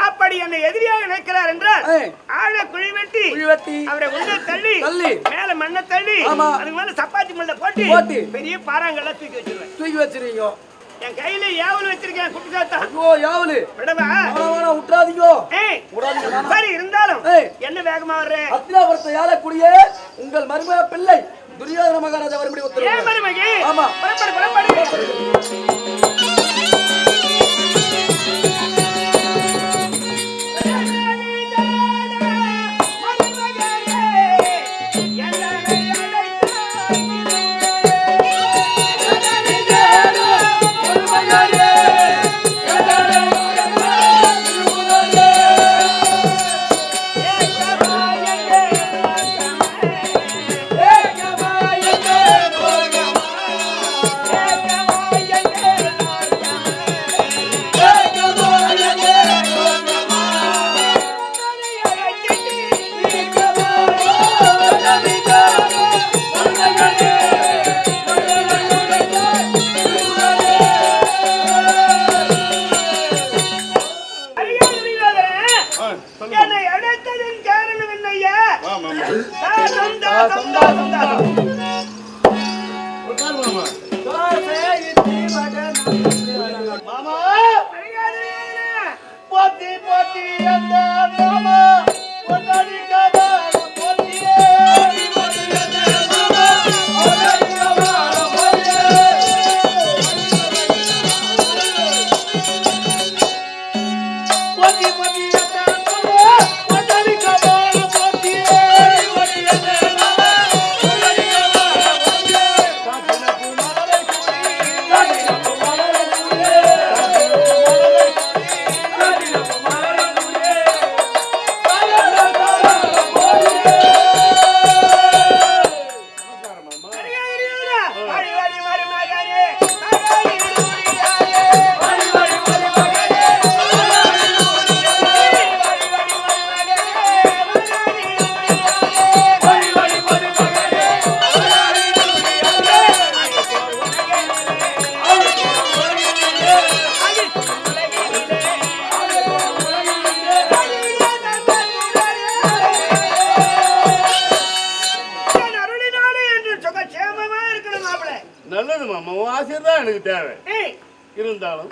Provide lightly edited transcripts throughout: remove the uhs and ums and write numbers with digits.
அப்படி என்னை எதிரியாக நினைக்கிறார் என்றால் ஆழ குழி வெட்டி அவரை உள்ள தள்ளி மேல மண்ணை தள்ளி அதுக்கு மேல சப்பாத்தி மண்ணை போட்டு பெரிய பாறாங்கல்ல தூக்கி வச்சிருவீங்க. என் கையில ஏவல் வச்சிருக்கேன் குட்டி சாத்தா. ஐயோ ஏவல் விடவா விட்டுறாதீங்க. சரி இருந்தாலும் என்ன வேகமா வர்றேன். அத்தினாபுரத்தை ஆளக்கூடிய உங்கள் மருமக பிள்ளை துரியோதன மகாராஜா வரும்படி உத்தரவு. ஏன் மருமகே? ஆமா புறப்படு.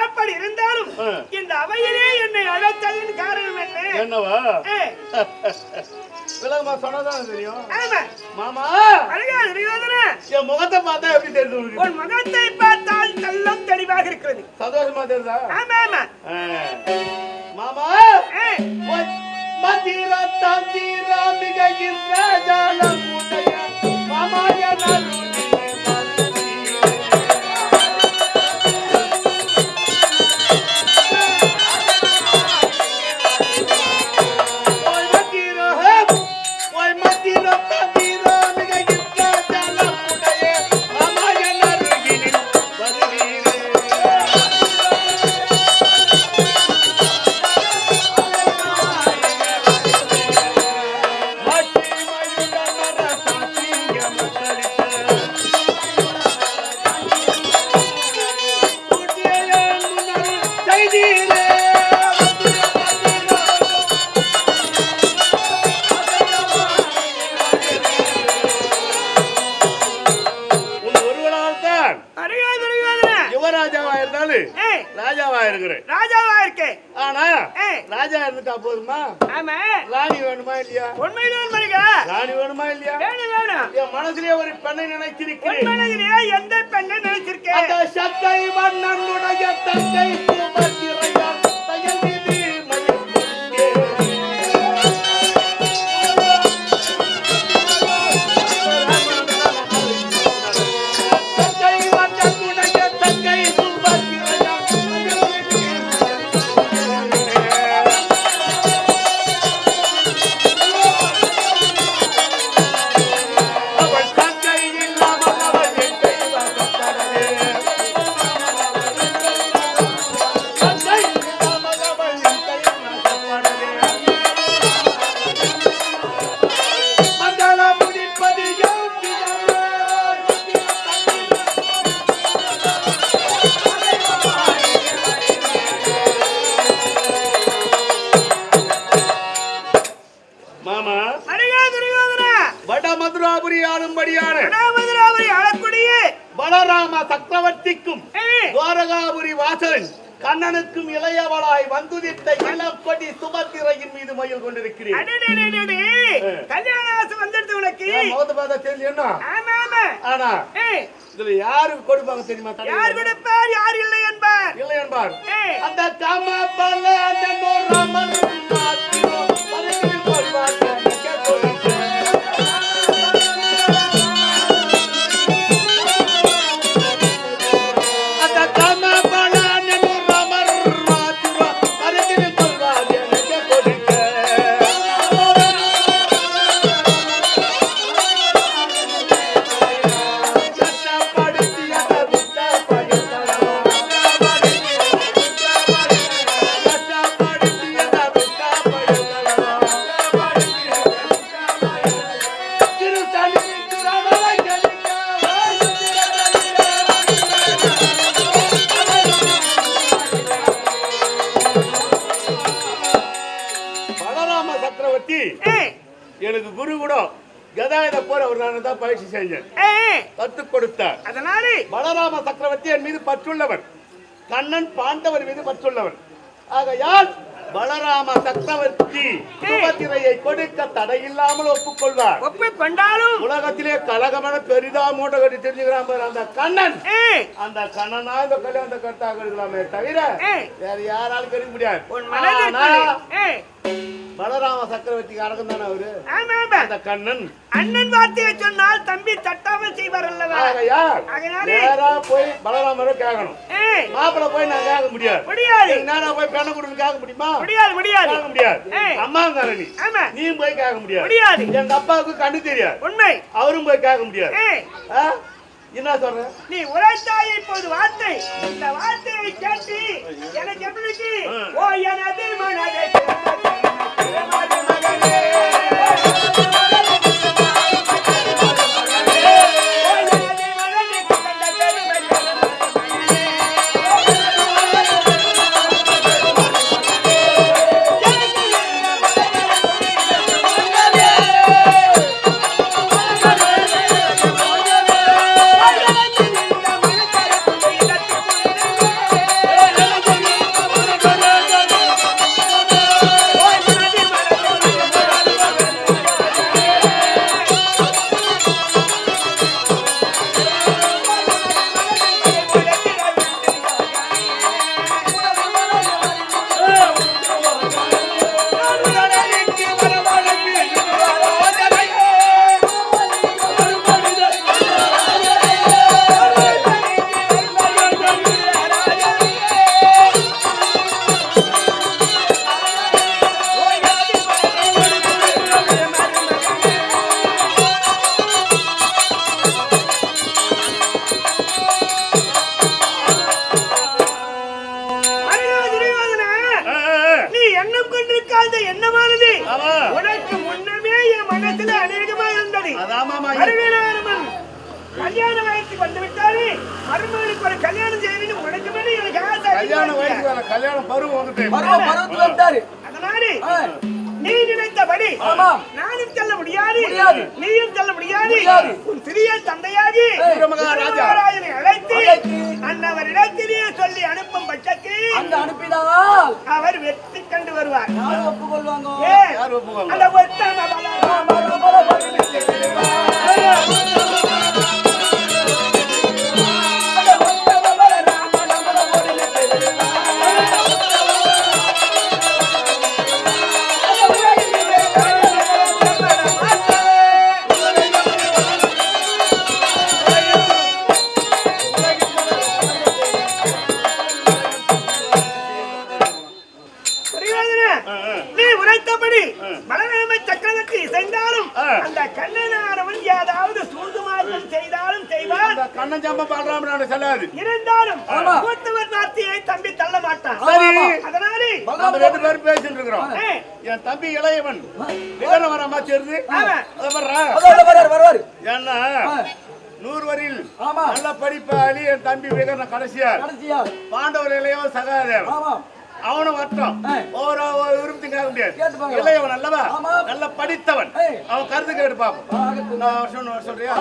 அப்படி இருந்தாலும் இந்த அவையிலே என்னை அழைத்ததின் காரணம் என்ன? என்னவா? விலகமா சொன்னதான் தெரியும். மாமா என் முகத்தை பார்த்தா எப்படி தெரியுது? உன் முகத்தை பார்த்தால் நல்லம் தெளிவாக இருக்கிறது. சந்தோஷமா தெரியுதா? ஆமா ஆமா. மாமா மதிரா தந்திரா மிகைகின்ற ஜாலம் உடைய மாமா என் ராஜாவா இருக்கேன். ஆனா ராஜா இருந்துட்டா போதுமா? ஆமா. ராணி வேணுமா இல்லையா? உண்மையிலே ராணி வேணுமா இல்லையா? வேணும். என் மனசுலயே ஒரு பெண்ணை நினைச்சிருக்கேன். மனசுலயே எந்த பெண்ணை நினைச்சிருக்கேன்? அந்த சத்தை மன்னனுடைய தங்கை பூமத்திரையார் தயங்கிதி மயங்கியே. சத்தை மன்னன் பலராம சக்கரவர்த்திக்கும் துவாரகாபுரி வாசன் கண்ணனுக்கும் இளையவளாய் வந்துதித்த இளப்படி சுபத்திரையின் மீது மயில் கொண்டிருக்கிறேன். கல்யாணம் வந்துடுது உனக்கு. முகத்தை பார்த்தா தெரியும். ஆனா இதுல யாருக்கு கொடுப்பாங்க தெரியுமா? யார் கொடுப்பார், யார் இல்லை என்பார். இல்லை என்பார். அந்த காமபல அந்த நோரமன் மாத்திரோ பரிதில் கொள்வாங்க எனக்கு குரு கூட கதாயுத போர் அவர் நான் தான் பயிற்சி செஞ்சேன், கற்றுக் கொடுத்தார். அதனால பலராம சக்கரவர்த்தி என் மீது பற்றுள்ளவர், கண்ணன் பாண்டவர் மீது பற்றுள்ளவர். ஆகையால் பலராம சக்கரவர்த்தி சுபத்திரையை கொடுக்க தடையில்லாமல் ஒப்புக்கொள்வார். ஒப்புக்கொண்டாலும் உலகத்திலே கலகமான பெரிதா மூட்டை கட்டி தெரிஞ்சுக்கிறான் அந்த கண்ணன். அந்த கண்ணனா இந்த கல்யாணத்தை கட்டாக இருக்கலாமே தவிர வேற யாராலும் கிடைக்க முடியாது. பலராம சக்கரவர்த்திக்கு அரகம் தானே அவரு. அந்த கண்ணன் அண்ணன் வார்த்தையை சொன்னால் தம்பி தட்டாமல் செய்வார் அல்லவா. நேரா போய் பலராமரை கேட்கணும். மாப்பிள்ள போய் நான் கேட்க முடியாது. நேரா போய் பெண்ண கொடுத்து கேட்க முடியுமா? முடியாது. அம்மாங்கார நீயும் போய் கேட்க முடியாது. எங்க அப்பாவுக்கு கண்ணு தெரியாது, உண்மை. அவரும் போய் கேட்க முடியாது. என்ன சொல்ற நீ? உரைத்தாய் இப்போது வார்த்தை. இந்த வார்த்தையை கேட்டு எனக்கு எப்படி ஓ எனது மனதை உனக்கு முன்னமே என் மனசுல அநேகமா இருந்தது. கல்யாண வயசுக்கு வந்து விட்டாரு, மருமகனுக்கு ஒரு கல்யாணம் செய்யணும். உனக்கு மேலே எனக்கு ஆசை. கல்யாண வயசுக்கு கல்யாணம் பருவம் வந்துட்டாரு. அதனால நீ நினைத்தபடி நானும் செல்ல முடியாது, நீயும் செல்ல முடியாது. உன் சிறிய தந்தையாகி ராஜாராஜனை அழைத்து அன்னவரிடத்திலேயே சொல்லி அனுப்பும் பட்சத்தில் அந்த அனுப்பினால் அவர் வெற்றி கண்டு வருவார். அந்த நீ உரைத்தபடி பலராம சக்கரவர்த்தி இசைந்தாலும் அந்த கண்ணனானவன் ஏதாவது சூதுமார்க்கம் செய்தாலும் செய்வார். கண்ணன் ஜாம பலராமன் செல்லாது. இருந்தாலும் மூத்தவர் வார்த்தையை தம்பி தள்ள மாட்டான். அதனால நம்ம ரெண்டு பேரும் பேசிட்டு இருக்கிறோம். என் தம்பி இளையவன் விவரம் வர மாச்சிருது. ஏன்னா 100 வரையில் நல்ல படிப்பாளி என் தம்பி விகரண கடைசியா பாண்டவர் இளையவன் சகாதேவன் அவனும் வரட்டும். ஒரு விருப்பத்தையும் கேட்க முடியாது. இளையவன் அல்லவா, நல்ல படித்தவன். அவன் கருத்து கேட்டு பார்ப்போம். நான் சொல்றியா?